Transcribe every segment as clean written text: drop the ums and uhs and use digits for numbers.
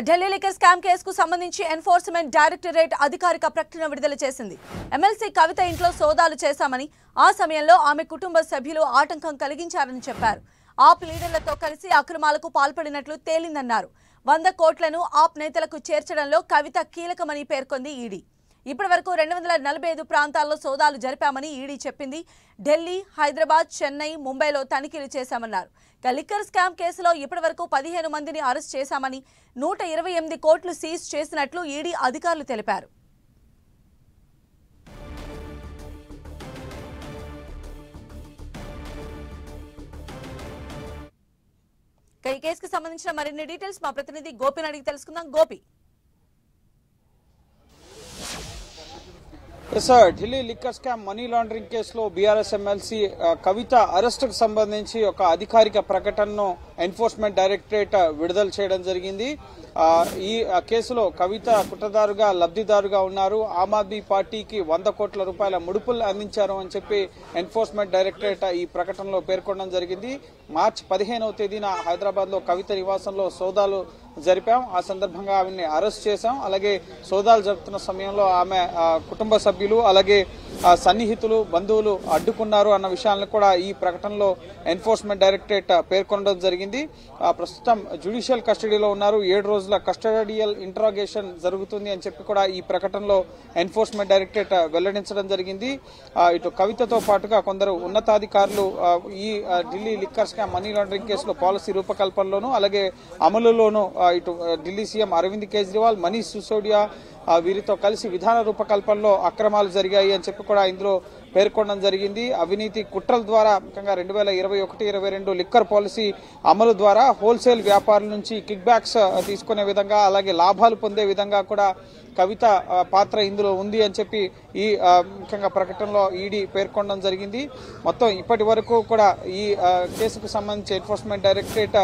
Delhi liquor scam కేసుకు సంబంధించి enforcement directorate అధికారిక ప్రకటన విడుదల చేసింది. ఎమ్మెల్సీ కవిత ఇంట్లో సోదాలు చేశామని, ఆ సమయంలో ఆమె కుటుంబ సభ్యులు ఆటంకం కలిగించారని చెప్పారు. ఆప్ లీడర్లతో కలిసి అక్రమాలకు పాల్పడినట్లు తేలిందన్నారు. 100 కోట్లను ఆప్ నేతలకు చేర్చడంలో కవిత కీలకమని పేర్కొంది ఈడీ. ఇప్పటి వరకు 245 ప్రాంతాల్లో సోదాలు జరిపామని ఈడీ చెప్పింది. ఢిల్లీ, హైదరాబాద్, చెన్నై, ముంబైలో తనిఖీలు చేశామన్నారు. లిక్కర్ స్కామ్ కేసులో ఇప్పటి వరకు 15 మందిని అరెస్ట్ చేశామని, 128 కోట్లు సీజ్ చేసినట్లు ఈడీ అధికారులు తెలిపారు. ఈ కేసుకు సంబంధించిన మరిన్ని డీటెయిల్స్ మా ప్రతినిధి గోపిని అడిగి తెలుసుకుందాం. Gopi, Delhi liquor scam money laundering కేసులో బీఆర్ఎస్ ఎమ్మెల్సీ కవిత అరెస్టుకు సంబంధించి ఒక అధికారిక ప్రకటనను ఎన్ఫోర్స్మెంట్ డైరెక్టరేట్ విడుదల చేయడం జరిగింది. ఈ కేసులో కవిత కుట్రదారుగా, లబ్ధిదారుగా ఉన్నారు. ఆమ్ ఆద్మీ పార్టీకి 100 కోట్ల రూపాయల ముడుపులు అందించారు అని చెప్పి ఎన్ఫోర్స్మెంట్ డైరెక్టరేట్ ఈ ప్రకటనలో పేర్కొనడం జరిగింది. మార్చి 15వ తేదీన హైదరాబాద్ లో కవిత నివాసంలో సోదాలు జరిపాం. ఆ సందర్భంగా ఆమెని అరెస్ట్ చేశాం. అలాగే సోదాలు జరుపుతున్న సమయంలో ఆమె కుటుంబ సభ్యులు, అలాగే సన్నిహితులు, బంధువులు అడ్డుకున్నారు అన్న విషయాలను కూడా ఈ ప్రకటనలో ఎన్ఫోర్స్మెంట్ డైరెక్టరేట్ పేర్కొనడం జరిగింది. ప్రస్తుతం జ్యుడిషియల్ కస్టడీలో ఉన్నారు. 7 రోజుల కస్టడియల్ ఇంట్రాగేషన్ జరుగుతుంది అని చెప్పి కూడా ఈ ప్రకటనలో ఎన్ఫోర్స్మెంట్ డైరెక్టరేట్ వెల్లడించడం జరిగింది. ఇటు కవితతో పాటుగా కొందరు ఉన్నతాధికారులు ఈ Delhi liquor scam money laundering కేసులో పాలసీ రూపకల్పనలోను, అలాగే అమలులోను ఇటు ఢిల్లీ సీఎం అరవింద్ కేజ్రీవాల్, మనీష్ సిసోడియా వీరితో కలిసి విధాన రూపకల్పనలో అక్రమాలు జరిగాయి అని చెప్పి కూడా ఇందులో పేర్కొనడం జరిగింది. అవినీతి కుట్రల ద్వారా ముఖ్యంగా 2021-22 లిక్కర్ పాలసీ అమలు ద్వారా హోల్సేల్ వ్యాపారుల నుంచి కిక్ బ్యాక్స్ తీసుకునే విధంగా, అలాగే లాభాలు పొందే విధంగా కూడా కవిత పాత్ర ఇందులో ఉంది అని చెప్పి ఈ ముఖ్యంగా ప్రకటనలో ఈడీ పేర్కొనడం జరిగింది. మొత్తం ఇప్పటి వరకు కూడా ఈ కేసుకు సంబంధించి ఎన్ఫోర్స్మెంట్ డైరెక్టరేట్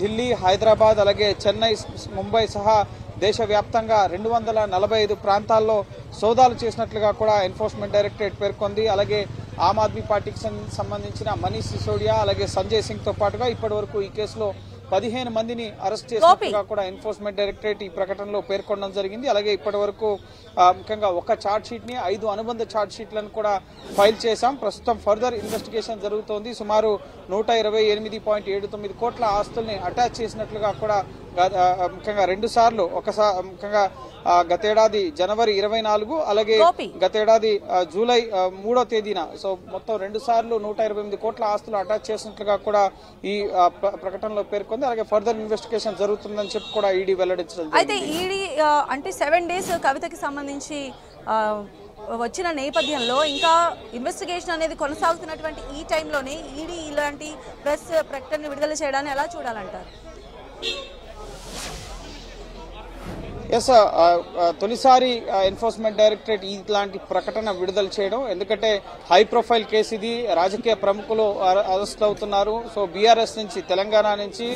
ఢిల్లీ, హైదరాబాద్, అలాగే చెన్నై, ముంబై సహా దేశవ్యాప్తంగా 245 ప్రాంతాల్లో సోదాలు చేసినట్లుగా కూడా ఎన్ఫోర్స్మెంట్ డైరెక్టరేట్ పేర్కొంది. అలాగే ఆమ్ ఆద్మీ పార్టీకి సంబంధించిన మనీష్ సిసోడియా, అలాగే సంజయ్ సింగ్ తో పాటుగా ఇప్పటి వరకు ఈ కేసులో 15 మందిని అరెస్ట్ చేసినట్టుగా కూడా ఎన్ఫోర్స్మెంట్ డైరెక్టరేట్ ఈ ప్రకటనలో పేర్కొనడం జరిగింది. అలాగే ఇప్పటి వరకు ముఖ్యంగా ఒక ఛార్జ్ షీట్ ని 5 అనుబంధ ఛార్జ్ షీట్లను కూడా ఫైల్ చేశాం. ప్రస్తుతం ఫర్దర్ ఇన్వెస్టిగేషన్ జరుగుతోంది. సుమారు 128.79 కోట్ల ఆస్తుల్ని అటాచ్ చేసినట్లుగా కూడా ముఖ్యంగా 2 సార్లు, ముఖ్యంగా గతేడాది జనవరి 24, అలాగే గతేడాది జూలై 3వ తేదీన, సో మొత్తం 2 సార్లు 128 కోట్ల ఆస్తులు అటాచ్ చేసినట్లుగా కూడా ఈ ప్రకటనలో పేర్కొంది. అలాగే ఫర్దర్ ఇన్వెస్టిగేషన్ జరుగుతుందని చెప్పి కూడా ఈడీ వెల్లడించడం. అయితే ఈడీ అంటే 7 డేస్ కవితకి సంబంధించి వచ్చిన నేపథ్యంలో ఇంకా ఇన్వెస్టిగేషన్ అనేది కొనసాగుతున్నటువంటి ఈ టైంలోనే ఈడీ ఇలాంటి ప్రెస్ ప్రకటన విడుదల చేయడాన్ని ఎలా చూడాలంటారు? తొలిసారి ఎన్ఫోర్స్మెంట్ డైరెక్టరేట్ ఇలాంటి ప్రకటన విడుదల చేయడం, ఎందుకంటే హై ప్రొఫైల్ కేసు ఇది. రాజకీయ ప్రముఖులు అరెస్ట్ అవుతున్నారు. సో బీఆర్ఎస్ నుంచి, తెలంగాణ నుంచి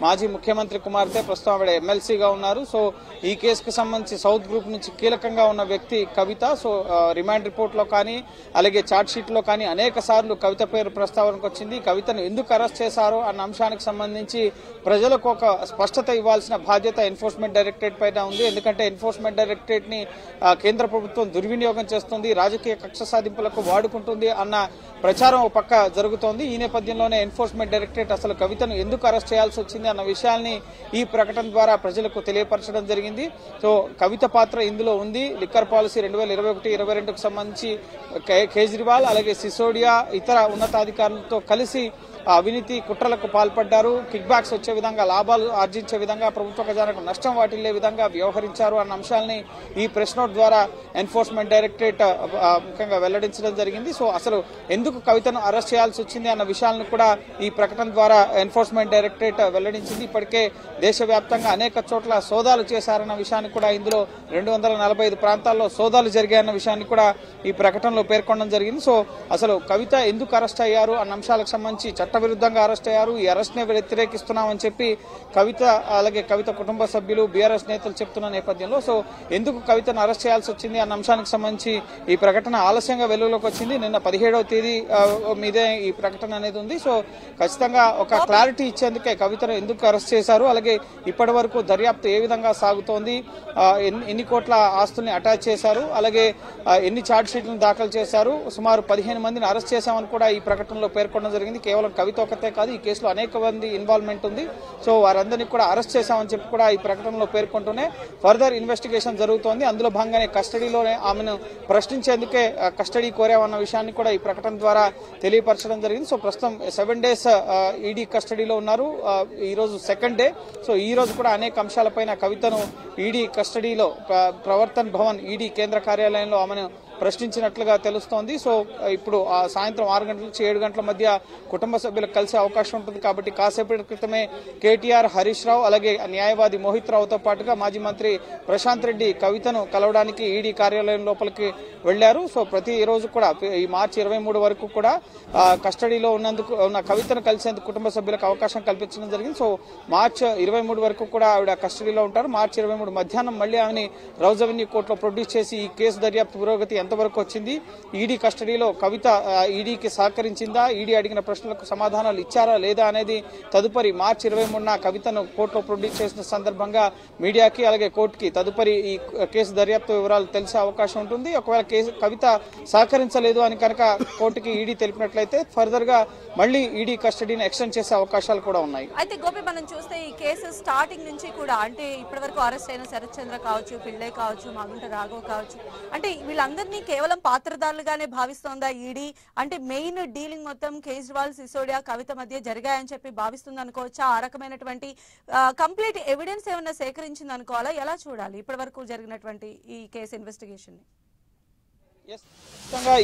మాజీ ముఖ్యమంత్రి కుమార్తె, ప్రస్తుతం ఆవిడ ఎమ్మెల్సీగా ఉన్నారు. సో ఈ కేసుకు సంబంధించి సౌత్ గ్రూప్ నుంచి కీలకంగా ఉన్న వ్యక్తి కవిత. సో రిమాండ్ రిపోర్ట్ లో కానీ, అలాగే ఛార్జ్ షీట్ లో కానీ అనేక సార్లు కవిత పేరు ప్రస్తావనకు వచ్చింది. కవితను ఎందుకు అరెస్ట్ చేశారో అన్న అంశానికి సంబంధించి ప్రజలకు ఒక స్పష్టత ఇవ్వాల్సిన బాధ్యత ఎన్ఫోర్స్మెంట్ డైరెక్టరేట్ పైన ఉంది. ఎందుకంటే ఎన్ఫోర్స్మెంట్ డైరెక్టరేట్ ని కేంద్ర ప్రభుత్వం దుర్వినియోగం చేస్తుంది, రాజకీయ కక్ష సాధింపులకు వాడుకుంటుంది అన్న ప్రచారం ఒక పక్క జరుగుతోంది. ఈ నేపథ్యంలోనే ఎన్ఫోర్స్మెంట్ డైరెక్టరేట్ అసలు కవితను ఎందుకు అరెస్ట్ చేయాల్సి వచ్చింది అన్న విషయాల్ని ఈ ప్రకటన ద్వారా ప్రజలకు తెలియపరచడం జరిగింది. సో కవిత పాత్ర ఇందులో ఉంది. లిక్కర్ పాలసీ 2021-22కు సంబంధించి కేజ్రీవాల్, అలాగే సిసోడియా, ఇతర ఉన్నతాధికారులతో కలిసి అవినీతి కుట్రలకు పాల్పడ్డారు. కిక్ బ్యాక్స్ వచ్చే విధంగా, లాభాలు ఆర్జించే విధంగా, ప్రభుత్వ ఖజానాకు నష్టం వాటిల్లే విధంగా వ్యవహరించారు అన్న అంశాలని ఈ ప్రెస్ నోట్ ద్వారా ఎన్ఫోర్స్మెంట్ డైరెక్టరేట్ ముఖ్యంగా వెల్లడించడం జరిగింది. సో అసలు ఎందుకు కవితను అరెస్ట్ చేయాల్సి వచ్చింది అన్న విషయాలను కూడా ఈ ప్రకటన ద్వారా ఎన్ఫోర్స్మెంట్ డైరెక్టరేట్ వెల్లడించింది. ఇప్పటికే దేశవ్యాప్తంగా అనేక చోట్ల సోదాలు చేశారన్న విషయాన్ని కూడా, ఇందులో 245 ప్రాంతాల్లో సోదాలు జరిగాయన్న విషయాన్ని కూడా ఈ ప్రకటనలో పేర్కొనడం జరిగింది. సో అసలు కవిత ఎందుకు అరెస్ట్ అయ్యారు అన్న అంశాలకు సంబంధించి చట్టం చట్టవిరుద్ధంగా అరెస్ట్ అయ్యారు, ఈ అరెస్ట్ ని వ్యతిరేకిస్తున్నామని చెప్పి కవిత అలాగే కవిత కుటుంబ సభ్యులు బీఆర్ఎస్ నేతలు చెప్తున్న నేపథ్యంలో సో ఎందుకు కవితను అరెస్ట్ చేయాల్సి వచ్చింది అన్న అంశానికి సంబంధించి ఈ ప్రకటన ఆలస్యంగా వెలుగులోకి వచ్చింది. నిన్న 17వ తేదీ మీదే ఈ ప్రకటన అనేది ఉంది. సో ఖచ్చితంగా ఒక క్లారిటీ ఇచ్చేందుకే కవితను ఎందుకు అరెస్ట్ చేశారు, అలాగే ఇప్పటి వరకు దర్యాప్తు ఏ విధంగా సాగుతోంది, ఎన్ని కోట్ల ఆస్తుల్ని అటాచ్ చేశారు, అలాగే ఎన్ని ఛార్జ్ షీట్లను దాఖలు చేశారు, సుమారు 15 మందిని అరెస్ట్ చేశామని కూడా ఈ ప్రకటనలో పేర్కొనడం జరిగింది. కేవలం కవిత ఒక్కతే కాదు, ఈ కేసులో అనేక మంది ఇన్వాల్వ్మెంట్ ఉంది. సో వారందరినీ కూడా అరెస్ట్ చేశామని చెప్పి కూడా ఈ ప్రకటనలో పేర్కొంటూనే ఫర్దర్ ఇన్వెస్టిగేషన్ జరుగుతోంది. అందులో భాగంగానే కస్టడీలోనే ఆమెను ప్రశ్నించేందుకే కస్టడీ కోరామన్న విషయాన్ని కూడా ఈ ప్రకటన ద్వారా తెలియపరచడం జరిగింది. సో ప్రస్తుతం 7 days ఈడీ కస్టడీలో ఉన్నారు. ఈ రోజు సెకండ్ డే. సో ఈ రోజు కూడా అనేక అంశాలపైన కవితను ఈడీ కస్టడీలో ప్రవర్తన్ భవన్ ఈడీ కేంద్ర కార్యాలయంలో ఆమెను ప్రశ్నించినట్లుగా తెలుస్తోంది. సో ఇప్పుడు సాయంత్రం 6 గంటల నుంచి 7 గంటల మధ్య కుటుంబ సభ్యులకు కలిసే అవకాశం ఉంటుంది కాబట్టి కాసేపటి క్రితమే కేటీఆర్, హరీష్ రావు అలాగే న్యాయవాది మోహిత్ రావుతో పాటుగా మాజీ మంత్రి ప్రశాంత్ రెడ్డి కవితను కలవడానికి ఈడీ కార్యాలయం లోపలికి వెళ్లారు. సో ప్రతి రోజు కూడా ఈ మార్చి 23 వరకు కూడా కస్టడీలో ఉన్న కవితను కలిసేందుకు కుటుంబ సభ్యులకు అవకాశం కల్పించడం జరిగింది. సో మార్చి 23 వరకు కూడా ఆవిడ కస్టడీలో ఉంటారు. మార్చి 23 మధ్యాహ్నం మళ్లీ ఆమెని రౌజ్ అవెన్యూ కోర్టులో ప్రొడ్యూస్ చేసి ఈ కేసు దర్యాప్తు పురోగతి ఎంతవరకు వచ్చింది, ఈడీ కస్టడీలో కవిత ఈడీకి సహకరించిందా, ఈడీ అడిగిన ప్రశ్నలకు సమాధానాలు ఇచ్చారా లేదా అనేది తదుపరి మార్చి 23న కవితను కోర్టులో ప్రొడ్యూస్ చేసిన సందర్భంగా మీడియాకి అలాగే కోర్టుకి తదుపరి ఈ కేసు దర్యాప్తు వివరాలు తెలిసే అవకాశం ఉంటుంది. ఒకవేళ కవిత సహకరించలేదు అని కనుక కోర్టుకి ఈడీ తెలిపినట్లయితే ఫర్దర్ గా మళ్లీ ఈడీ కస్టడీని ఎక్స్టెండ్ చేసే అవకాశాలు కూడా ఉన్నాయి. అయితే గోపి, మనం చూస్తే ఈ కేసు స్టార్టింగ్ నుంచి కూడా అంటే ఇప్పటి వరకు అరెస్ట్ అయిన శరత్ చంద్ర కావచ్చు, పిల్లే కావచ్చు, మాగుంట రాఘవ్ కావచ్చు, అంటే వీళ్ళందరినీ కేవలం పాత్రదారులుగానే భావిస్తోందా ఈడీ? అంటే మెయిన్ డీలింగ్ మొత్తం కేజ్రీవాల్, సిసోడియా, కవిత మధ్య జరిగాయని చెప్పి భావిస్తుంది అనుకోవచ్చా? ఆ రకమైనటువంటి కంప్లీట్ ఎవిడెన్స్ ఏమైనా సేకరించింది అనుకోవాలా? ఎలా చూడాలి ఇప్పటి వరకు జరిగినటువంటి ఈ కేసు ఇన్వెస్టిగేషన్?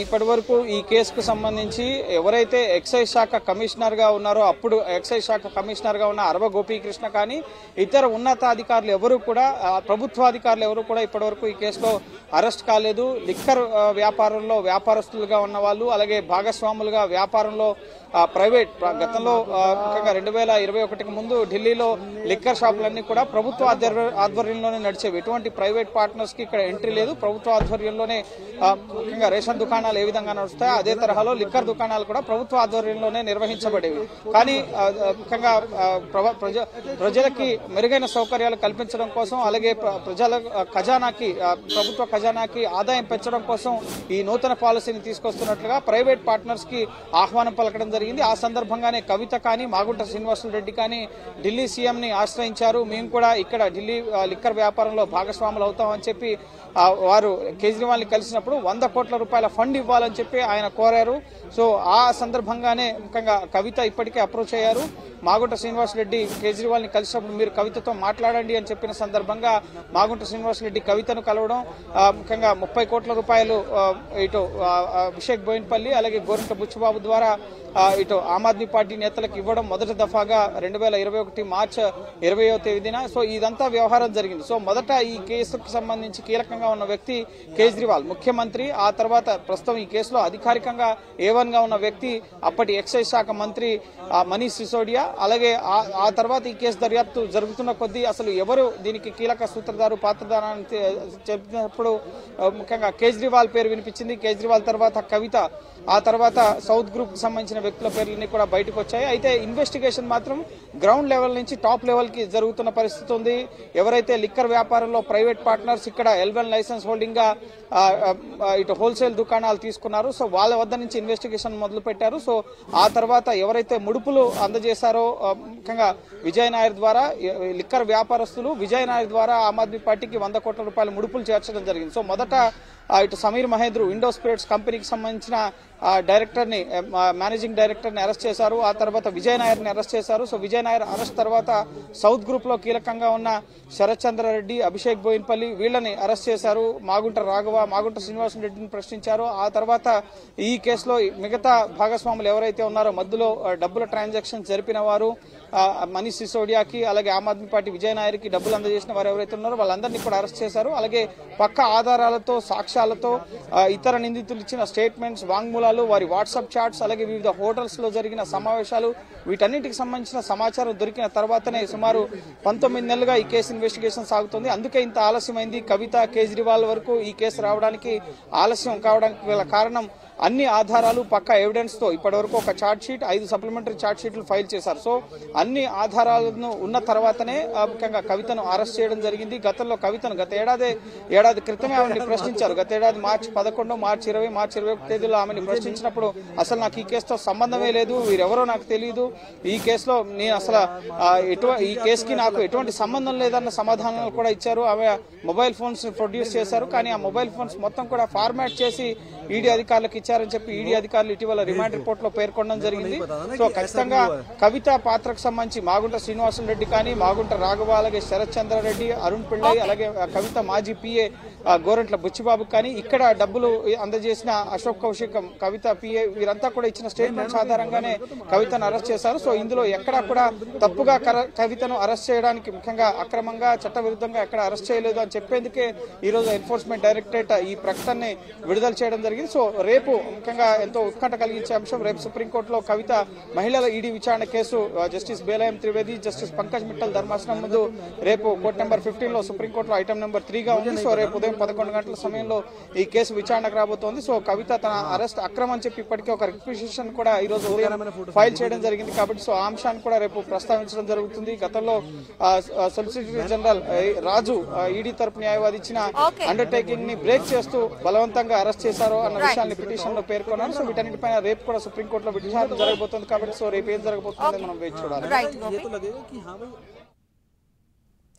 ఇప్పటి వరకు ఈ కేసుకు సంబంధించి ఎవరైతే ఎక్సైజ్ శాఖ కమిషనర్ గా ఉన్నారో అప్పుడు ఎక్సైజ్ శాఖ కమిషనర్ గా ఉన్న అరవ గోపీకృష్ణ కానీ ఇతర ఉన్నతాధికారులు ఎవరు కూడా ప్రభుత్వాధికారులు ఎవరు కూడా ఇప్పటి వరకు ఈ కేసులో అరెస్ట్ కాలేదు. లిక్కర్ వ్యాపారంలో వ్యాపారస్తులుగా ఉన్న వాళ్ళు అలాగే భాగస్వాములుగా వ్యాపారంలో ప్రైవేట్ గతంలో ముఖ్యంగా 2021కి ముందు ఢిల్లీలో లిక్కర్ షాపులన్నీ కూడా ప్రభుత్వ ఆధ్వర్యంలోనే నడిచేవి. ఎటువంటి ప్రైవేట్ పార్ట్నర్స్ కి ఇక్కడ ఎంట్రీ లేదు. ప్రభుత్వ ఆధ్వర్యంలోనే ముఖ్యంగా రేషన్ దుకాణాలు ఏ విధంగా నడుస్తాయో అదే తరహాలో లిక్కర్ దుకాణాలు కూడా ప్రభుత్వ ఆధ్వర్యంలోనే నిర్వహించబడేవి. కానీ ముఖ్యంగా ప్రజలకి మెరుగైన సౌకర్యాలు కల్పించడం కోసం అలాగే ప్రజల ఖజానాకి ప్రభుత్వ ఖజానాకి ఆదాయం పెంచడం కోసం ఈ నూతన పాలసీని తీసుకొస్తున్నట్లుగా ప్రైవేట్ పార్ట్నర్స్ కి ఆహ్వానం పలకడం జరిగింది. ఆ సందర్భంగానే కవిత కానీ మాగుంట శ్రీనివాసరెడ్డి కానీ ఢిల్లీ సీఎం ని ఆశ్రయించారు. మేము కూడా ఇక్కడ ఢిల్లీ లిక్కర్ వ్యాపారంలో భాగస్వాములు అవుతామని చెప్పి వారు కేజ్రీవాల్ ని కలిసినప్పుడు 100 కోట్ల రూపాయల ఫండ్ ఇవ్వాలని చెప్పి ఆయన కోరారు. సో ఆ సందర్భంగానే ముఖ్యంగా కవిత ఇప్పటికే అప్రోచ్ అయ్యారు. మాగుంట శ్రీనివాసరెడ్డి కేజ్రీవాల్ ని కలిసినప్పుడు మీరు కవితతో మాట్లాడండి అని చెప్పిన సందర్భంగా మాగుంట శ్రీనివాసరెడ్డి కవితను కలవడం, ముఖ్యంగా 30 కోట్ల రూపాయలు ఇటు అభిషేక్ బోయిన్పల్లి అలాగే గోరంట బుచ్చిబాబు ద్వారా ఇటు ఆమ్ ఆద్మీ పార్టీ నేతలకు ఇవ్వడం మొదటి దఫాగా 2021 మార్చి 20వ తేదీన. సో ఇదంతా వ్యవహారం జరిగింది. సో మొదట ఈ కేసుకు సంబంధించి కీలకంగా ఉన్న వ్యక్తి కేజ్రీవాల్ ముఖ్యమంత్రి, ఆ తర్వాత ప్రస్తుతం ఈ కేసులో అధికారికంగా A1 గా ఉన్న వ్యక్తి అప్పటి ఎక్సైజ్ శాఖ మంత్రి మనీష్ సిసోడియా. అలాగే ఆ తర్వాత ఈ కేసు దర్యాప్తు జరుగుతున్న కొద్దీ అసలు ఎవరు దీనికి కీలక సూత్రధారు పాత్రధారాన్ని చెప్పినప్పుడు ముఖ్యంగా కేజ్రీవాల్ పేరు వినిపించింది. కేజ్రీవాల్ తర్వాత కవిత, ఆ తర్వాత సౌత్ గ్రూప్ కి సంబంధించిన వ్యక్తుల పేర్లన్నీ కూడా బయటకు వచ్చాయి. అయితే ఇన్వెస్టిగేషన్ మాత్రం గ్రౌండ్ లెవెల్ నుంచి టాప్ లెవెల్ కి జరుగుతున్న పరిస్థితి ఉంది. ఎవరైతే లిక్కర్ వ్యాపారంలో ప్రైవేట్ పార్ట్నర్స్ ఇక్కడ L1 లైసెన్స్ హోల్డింగ్ గా ఇటు హోల్సేల్ దుకాణాలు తీసుకున్నారు. సో వాళ్ళ వద్ద నుంచి ఇన్వెస్టిగేషన్ మొదలు పెట్టారు. సో ఆ తర్వాత ఎవరైతే ముడుపులు అందజేశారో ముఖ్యంగా విజయ్ నాయర్ ద్వారా లిక్కర్ వ్యాపారస్తులు విజయ్ నాయర్ ద్వారా ఆమ్ ఆద్మీ పార్టీకి 100 కోట్ల రూపాయల ముడుపులు చేర్చడం జరిగింది. సో మొదట ఇటు సమీర్ మహేంద్రు ఇండో స్పిరిట్స్ కంపెనీకి సంబంధించిన డైరెక్టర్ ని మేనేజింగ్ డైరెక్టర్ ని అరెస్ట్ చేశారు. ఆ తర్వాత విజయ్ నాయర్ ని అరెస్ట్ చేశారు. సో విజయ్ నాయర్ అరెస్ట్ తర్వాత సౌత్ గ్రూప్ లో కీలకంగా ఉన్న శరత్ చంద్ర రెడ్డి, అభిషేక్ బోయిన్పల్లి వీళ్ళని అరెస్ట్ చేశారు. మాగుంట రాఘవ, మాగుంట శ్రీనివాసరెడ్డి రెడ్డిని ప్రశ్నించారు. ఆ తర్వాత ఈ కేసులో మిగతా భాగస్వాములు ఎవరైతే ఉన్నారో మధ్యలో డబ్బుల ట్రాన్సాక్షన్ జరిపిన వారు మనీష్ సిసోడియాకి అలాగే ఆమ్ ఆద్మీ పార్టీ విజయ్ నాయర్కి డబ్బులు అందజేసిన వారు ఎవరైతే ఉన్నారో వాళ్ళందరినీ కూడా అరెస్ట్ చేశారు. అలాగే పక్క ఆధారాలతో సాక్ష్యాలతో ఇతర నిందితులు ఇచ్చిన స్టేట్మెంట్స్, వాంగ్మూలాలు, వారి వాట్సాప్ చాట్స్, అలాగే వివిధ హోటల్స్ లో జరిగిన సమావేశాలు వీటన్నిటికి సంబంధించిన సమాచారం దొరికిన తర్వాతనే సుమారు 19 నెలలుగా ఈ కేసు ఇన్వెస్టిగేషన్ సాగుతుంది. అందుకే ఇంత ఆలస్యమైంది. కవిత, కేజ్రీవాల్ వరకు ఈ కేసు రావడానికి ఆలస్యం కావడానికి గల కారణం అన్ని ఆధారాలు పక్క ఎవిడెన్స్ తో ఇప్పటివరకు ఒక చార్జ్ షీట్, 5 సప్లిమెంటరీ చార్జ్ షీట్లు ఫైల్ చేశారు. సో అన్ని ఆధారాలను ఉన్న తర్వాతనే ముఖ్యంగా కవితను అరెస్ట్ చేయడం జరిగింది. గతంలో కవితను ఏడాది క్రితమే ఆమెను ప్రశ్నించారు. గత ఏడాది మార్చి 11, మార్చి 20, మార్చి 21 తేదీలో ఆమెను ప్రశ్నించినప్పుడు అసలు నాకు ఈ కేసుతో సంబంధమే లేదు, వీరెవరో నాకు తెలియదు, ఈ కేసులో నేను అసలు ఈ కేసుకి నాకు ఎటువంటి సంబంధం లేదన్న సమాధానాలు కూడా ఇచ్చారు. ఆమె మొబైల్ ఫోన్స్ ప్రొడ్యూస్ చేశారు. కానీ ఆ మొబైల్ ఫోన్స్ మొత్తం కూడా ఫార్మాట్ చేసి ఈడీ అధికారులకు ఇచ్చారని చెప్పి ఈడీ అధికారులు ఇటీవల రిమాండ్ రిపోర్ట్ లో పేర్కొనడం జరిగింది. సో ఖచ్చితంగా కవిత పాత్రకు సంబంధించి మాగుంట శ్రీనివాసులు రెడ్డి కానీ, మాగుంట రాఘవ, అలాగే శరత్ చంద్రారెడ్డి, అరుణ్ పిళ్ళై, అలాగే కవిత మాజీ పిఏ గోరంట్ల బుచ్చిబాబు కానీ, ఇక్కడ డబ్బులు అందజేసిన అశోక్ కౌశిక్, కవిత పిఏ వీరంతా కూడా ఇచ్చిన స్టేట్మెంట్స్ ఆధారంగానే కవితను అరెస్ట్ చేశారు. సో ఇందులో ఎక్కడా కూడా తప్పుగా కవితను అరెస్ట్ చేయడానికి, ముఖ్యంగా అక్రమంగా చట్టవిరుద్ధంగా ఎక్కడ అరెస్ట్ చేయలేదు అని చెప్పేందుకే ఈ రోజు ఎన్ఫోర్స్మెంట్ డైరెక్టరేట్ ఈ ప్రకటనని విడుదల చేయడం జరిగింది. సో రేపు ముఖ్యంగా ఎంతో ఉత్కంఠ కలిగించే అంశం, రేపు సుప్రీంకోర్టులో కవిత మహిళల ఈడీ విచారణ case justice బేలాయం Trivedi, justice Pankaj Mittal ధర్మాసనం ముందు రేపు కోర్టు నెంబర్ 15 లో సుప్రీంకోర్టులో ఐటమ్ నెంబర్ 3గా ఉంది. సో రేపు ఉదయం 11 గంటల సమయంలో ఈ కేసు విచారణకు రాబోతోంది. సో కవిత తన అరెస్ట్ అక్రమం అని చెప్పి ఇప్పటికే ఒక రిక్విజిషన్ కూడా ఈ రోజు ఉదయం ఫైల్ చేయడం జరిగింది. కాబట్టి సో ఆ అంశాన్ని కూడా రేపు ప్రస్తావించడం జరుగుతుంది. గతంలో సొలిసిటర్ జనరల్ రాజు ఈడీ తరపు న్యాయవాది ఇచ్చిన అండర్టేకింగ్ ని బ్రేక్ చేస్తూ బలవంతంగా అరెస్ట్ చేశారు అన్న విషయాన్ని పిటిషన్ లో పేర్కొన్నారు. సో వీటన్నిటిపైన రేపు కూడా సుప్రీంకోర్టులో విచారణ జరగబోతుంది. కాబట్టి సో రేపు ఏం జరగబోతుందో మనం వేచి చూడాలి.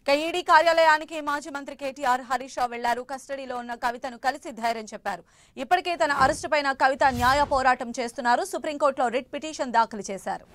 ఈడీ కార్యాలయానికి మాజీ మంత్రి కేటీఆర్, హరీష్ రావు వెళ్లారు. కస్టడీలో ఉన్న కవితను కలిసి ధైర్యం చెప్పారు. ఇప్పటికే తన అరెస్టు పైన కవిత న్యాయ పోరాటం చేస్తున్నారు. సుప్రీంకోర్టులో రిట్ పిటిషన్ దాఖలు చేశారు.